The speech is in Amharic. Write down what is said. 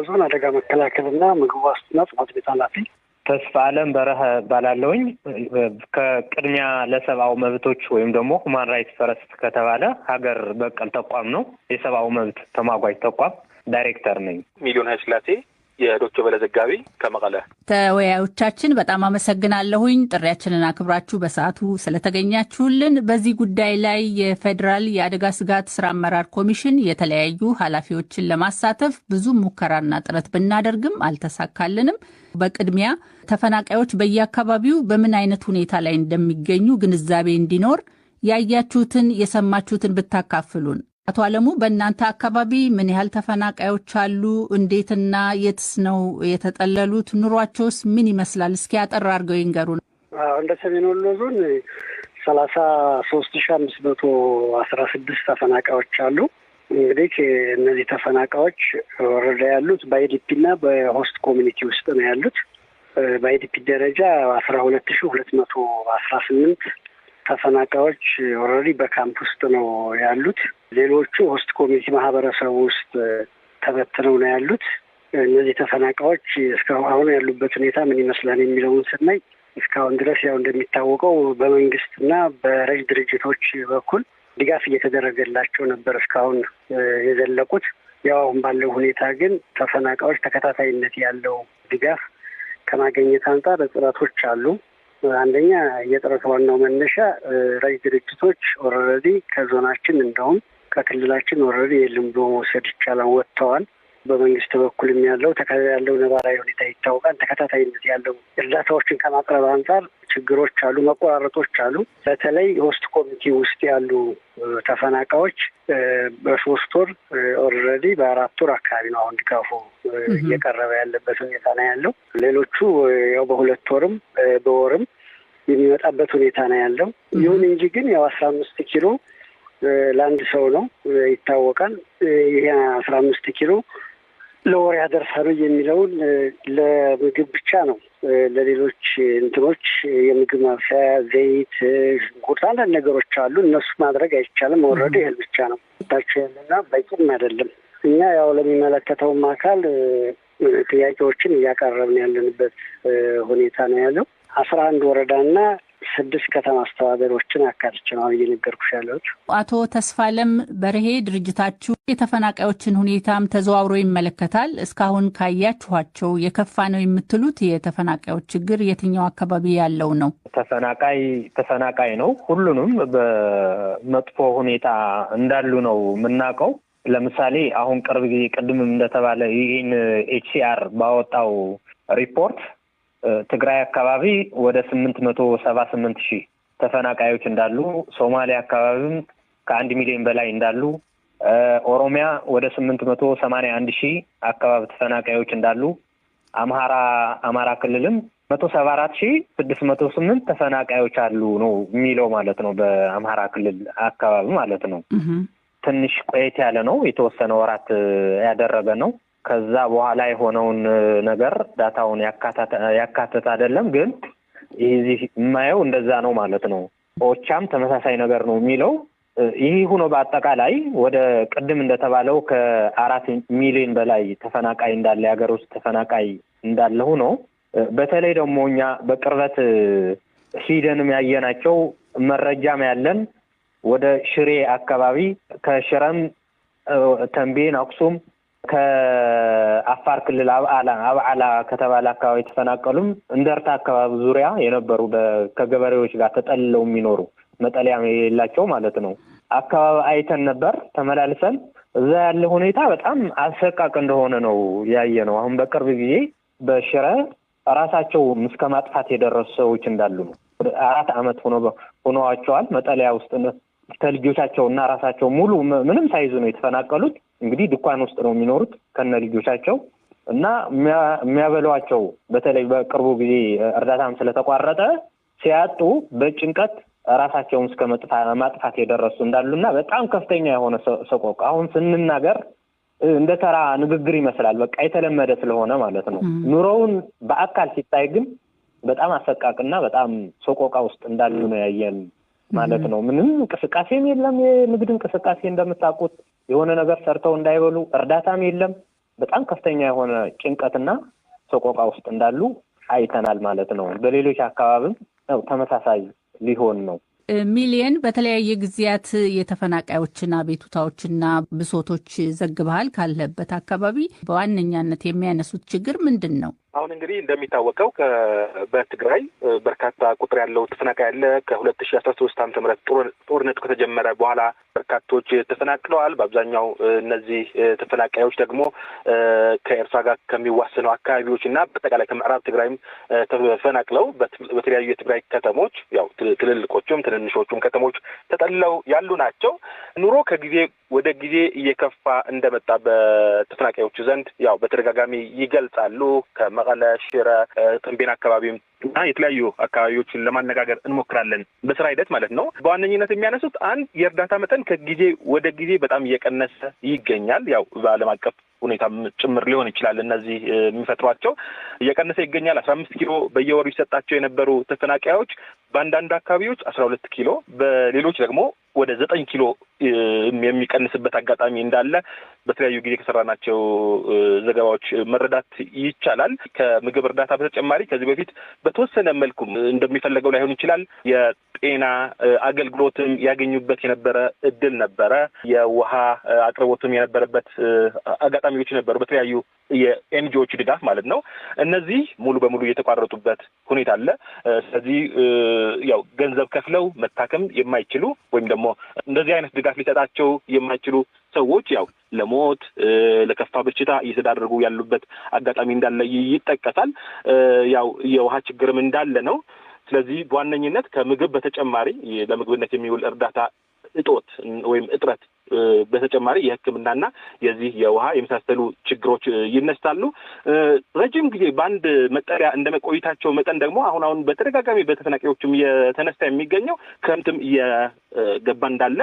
ዞን አደጋ መከላከልና ምግብ ዋስትና ጽሕፈት ቤት ኃላፊ ተስፋ አለም በረሃ ባላለውኝ ከቅድሚያ ለሰብአዊ መብቶች ወይም ደግሞ ሁማን ራይትስ ፈረስት ከተባለ ሀገር በቀል ተቋም ነው የሰብአዊ መብት ተሟጋጅ ተቋም ዳይሬክተር ነኝ። ሚሊዮን ኃይለሥላሴ የዶክተር በለ ዘጋቢ ከመቀለ። ተወያዮቻችን በጣም አመሰግናለሁኝ ጥሪያችንን አክብራችሁ በሰዓቱ ስለተገኛችሁልን። በዚህ ጉዳይ ላይ የፌዴራል የአደጋ ስጋት ስራ አመራር ኮሚሽን የተለያዩ ኃላፊዎችን ለማሳተፍ ብዙ ሙከራና ጥረት ብናደርግም አልተሳካልንም። በቅድሚያ ተፈናቃዮች በየአካባቢው በምን አይነት ሁኔታ ላይ እንደሚገኙ ግንዛቤ እንዲኖር ያያችሁትን የሰማችሁትን ብታካፍሉን። አቶ አለሙ በእናንተ አካባቢ ምን ያህል ተፈናቃዮች አሉ? እንዴትና የትስ ነው የተጠለሉት? ኑሯቸውስ ምን ይመስላል? እስኪ አጠር አድርገው ይንገሩን። እንደ ሰሜን ወሎ ዞን 33,516 ተፈናቃዮች አሉ። እንግዲህ እነዚህ ተፈናቃዮች ወረዳ ያሉት በአይዲፒ እና በሆስት ኮሚኒቲ ውስጥ ነው ያሉት። በአይዲፒ ደረጃ 12,218 ተፈናቃዮች ኦልሬዲ በካምፕ ውስጥ ነው ያሉት። ሌሎቹ ሆስት ኮሚኒቲ ማህበረሰቡ ውስጥ ተበትነው ነው ያሉት። እነዚህ ተፈናቃዮች እስካሁን አሁን ያሉበት ሁኔታ ምን ይመስላል የሚለውን ስናይ እስካሁን ድረስ ያው እንደሚታወቀው በመንግስትና በረጅ ድርጅቶች በኩል ድጋፍ እየተደረገላቸው ነበር እስካሁን የዘለቁት። ያው አሁን ባለው ሁኔታ ግን ተፈናቃዮች ተከታታይነት ያለው ድጋፍ ከማግኘት አንጻር ጥረቶች አሉ። አንደኛ የጥረት ዋናው መነሻ ረጅ ድርጅቶች ኦልሬዲ ከዞናችን እንደውም ከክልላችን ኦልሬዲ የለም ብሎ መውሰድ ይቻላል ወጥተዋል። በመንግስት በኩልም ያለው ያለው ነባራዊ ሁኔታ ይታወቃል። ተከታታይነት ያለው እርዳታዎችን ከማቅረብ አንጻር ችግሮች አሉ፣ መቆራረጦች አሉ። በተለይ ሆስት ኮሚቴ ውስጥ ያሉ ተፈናቃዮች በ3 ወር ኦልሬዲ በ4 ወር አካባቢ ነው አሁን ድጋፉ እየቀረበ ያለበት ሁኔታ ነው ያለው። ሌሎቹ ያው በ2 ወርም በወርም የሚመጣበት ሁኔታ ነው ያለው። ይሁን እንጂ ግን ያው 15 ኪሎ ለአንድ ሰው ነው ይታወቃል። ይሄ 15 ኪሎ ለወር ያደርሳሉ የሚለውን ለምግብ ብቻ ነው። ለሌሎች እንትኖች የምግብ ማብሰያ ዘይት፣ ሽንኩርት፣ አንዳንድ ነገሮች አሉ። እነሱ ማድረግ አይቻልም። ኦልሬዲ እህል ብቻ ነው ታቸው ያለና በቂም አይደለም። እኛ ያው ለሚመለከተውም አካል ጥያቄዎችን እያቀረብን ያለንበት ሁኔታ ነው ያለው። 11 ወረዳና 6 ከተማ አስተዳደሮችን አካትቼ ነው እየነገርኩሽ ያለሁት። አቶ ተስፋለም በርሄ ድርጅታችሁ የተፈናቃዮችን ሁኔታም ተዘዋውሮ ይመለከታል። እስካሁን ካያችኋቸው የከፋ ነው የምትሉት የተፈናቃዮች ችግር የትኛው አካባቢ ያለው ነው? ተፈናቃይ ነው። ሁሉንም በመጥፎ ሁኔታ እንዳሉ ነው የምናውቀው። ለምሳሌ አሁን ቅርብ ጊዜ ቅድምም እንደተባለ UNHCR ባወጣው ሪፖርት ትግራይ አካባቢ ወደ 878,000 ተፈናቃዮች እንዳሉ፣ ሶማሊያ አካባቢም ከ1 ሚሊዮን በላይ እንዳሉ፣ ኦሮሚያ ወደ 881,000 አካባቢ ተፈናቃዮች እንዳሉ፣ አማራ ክልልም 174,608 ተፈናቃዮች አሉ ነው የሚለው ማለት ነው። በአማራ ክልል አካባቢ ማለት ነው። ትንሽ ቆየት ያለ ነው፣ የተወሰነ ወራት ያደረገ ነው። ከዛ በኋላ የሆነውን ነገር ዳታውን ያካተተ አይደለም፣ ግን እዚህ የማየው እንደዛ ነው ማለት ነው። ኦቻም ተመሳሳይ ነገር ነው የሚለው። ይህ ሆኖ በአጠቃላይ ወደ ቅድም እንደተባለው ከ4 ሚሊዮን በላይ ተፈናቃይ እንዳለ የሀገር ውስጥ ተፈናቃይ እንዳለ ሆኖ በተለይ ደግሞ እኛ በቅርበት ሂደንም ያየናቸው መረጃም ያለን ወደ ሽሬ አካባቢ ከሽረም ተንቤን አክሱም ከአፋር ክልል አብዓላ ከተባለ አካባቢ ተፈናቀሉም እንደርታ አካባቢ ዙሪያ የነበሩ ከገበሬዎች ጋር ተጠልለው የሚኖሩ መጠለያ የሌላቸው ማለት ነው አካባቢ አይተን ነበር ተመላልሰን። እዛ ያለ ሁኔታ በጣም አሰቃቂ እንደሆነ ነው ያየነው። አሁን በቅርብ ጊዜ በሽረ ራሳቸው እስከ ማጥፋት የደረሱ ሰዎች እንዳሉ ነው። 4 ዓመት ሆነዋቸዋል መጠለያ ውስጥ ከልጆቻቸውና ራሳቸው ሙሉ ምንም ሳይዙ ነው የተፈናቀሉት። እንግዲህ ድኳን ውስጥ ነው የሚኖሩት ከነ ልጆቻቸው እና የሚያበሏቸው በተለይ በቅርቡ ጊዜ እርዳታም ስለተቋረጠ ሲያጡ በጭንቀት ራሳቸውን እስከ ማጥፋት የደረሱ እንዳሉና በጣም ከፍተኛ የሆነ ሰቆቃ አሁን ስንናገር እንደ ተራ ንግግር ይመስላል። በቃ የተለመደ ስለሆነ ማለት ነው። ኑሮውን በአካል ሲታይ ግን በጣም አሰቃቅና በጣም ሰቆቃ ውስጥ እንዳሉ ነው ያየን ማለት ነው። ምንም እንቅስቃሴም የለም። የንግድ እንቅስቃሴ እንደምታውቁት የሆነ ነገር ሰርተው እንዳይበሉ እርዳታም የለም። በጣም ከፍተኛ የሆነ ጭንቀትና ሰቆቃ ውስጥ እንዳሉ አይተናል ማለት ነው። በሌሎች አካባቢም ተመሳሳይ ሊሆን ነው። ሚሊየን በተለያየ ጊዜያት የተፈናቃዮችና ቤቱታዎችና ብሶቶች ዘግበሃል ካለበት አካባቢ በዋነኛነት የሚያነሱት ችግር ምንድን ነው? አሁን እንግዲህ እንደሚታወቀው በትግራይ በርካታ ቁጥር ያለው ተፈናቃይ አለ። ከ2013 ዓ.ም ጦርነቱ ከተጀመረ በኋላ በርካቶች ተፈናቅለዋል። በአብዛኛው እነዚህ ተፈናቃዮች ደግሞ ከኤርትራ ጋር ከሚዋሰኑ አካባቢዎች እና በአጠቃላይ ከምዕራብ ትግራይም ተፈናቅለው በተለያዩ የትግራይ ከተሞች ያው ትልልቆቹም ትንንሾቹም ከተሞች ተጠልለው ያሉ ናቸው። ኑሮ ከጊዜ ወደ ጊዜ እየከፋ እንደመጣ በተፈናቃዮቹ ዘንድ ያው በተደጋጋሚ ይገልጻሉ። ከመቀለ፣ ሽረ፣ ተንቤን አካባቢም እና የተለያዩ አካባቢዎችን ለማነጋገር እንሞክራለን በስራ ሂደት ማለት ነው። በዋነኝነት የሚያነሱት አንድ የእርዳታ መጠን ከጊዜ ወደ ጊዜ በጣም እየቀነሰ ይገኛል። ያው በዓለም አቀፍ ሁኔታም ጭምር ሊሆን ይችላል። እነዚህ የሚፈጥሯቸው እየቀነሰ ይገኛል። 15 ኪሎ በየወሩ ይሰጣቸው የነበሩ ተፈናቃዮች በአንዳንድ አካባቢዎች 12 ኪሎ በሌሎች ደግሞ ወደ 9 ኪሎ የሚቀንስበት አጋጣሚ እንዳለ በተለያዩ ጊዜ ከሰራናቸው ዘገባዎች መረዳት ይቻላል። ከምግብ እርዳታ በተጨማሪ ከዚህ በፊት በተወሰነ መልኩ እንደሚፈለገው ላይሆን ይችላል የጤና አገልግሎትም ያገኙበት የነበረ እድል ነበረ። የውሃ አቅርቦትም የነበረበት አጋጣሚዎች ነበሩ በተለያዩ የኤንጂኦዎች ድጋፍ ማለት ነው። እነዚህ ሙሉ በሙሉ የተቋረጡበት ሁኔታ አለ። ስለዚህ ያው ገንዘብ ከፍለው መታከም የማይችሉ ወይም ደግሞ እንደዚህ አይነት ድጋፍ ሊሰጣቸው የማይችሉ ሰዎች ያው ለሞት ለከፋ በሽታ እየተዳረጉ ያሉበት አጋጣሚ እንዳለ ይጠቀሳል። ያው የውሃ ችግርም እንዳለ ነው። ስለዚህ በዋነኝነት ከምግብ በተጨማሪ ለምግብነት የሚውል እርዳታ እጦት ወይም እጥረት በተጨማሪ የሕክምናና የዚህ የውሃ የመሳሰሉ ችግሮች ይነሳሉ። ረጅም ጊዜ በአንድ መጠለያ እንደመቆይታቸው መጠን ደግሞ አሁን በተደጋጋሚ በተፈናቃዮችም የተነሳ የሚገኘው ክረምትም እየገባ እንዳለ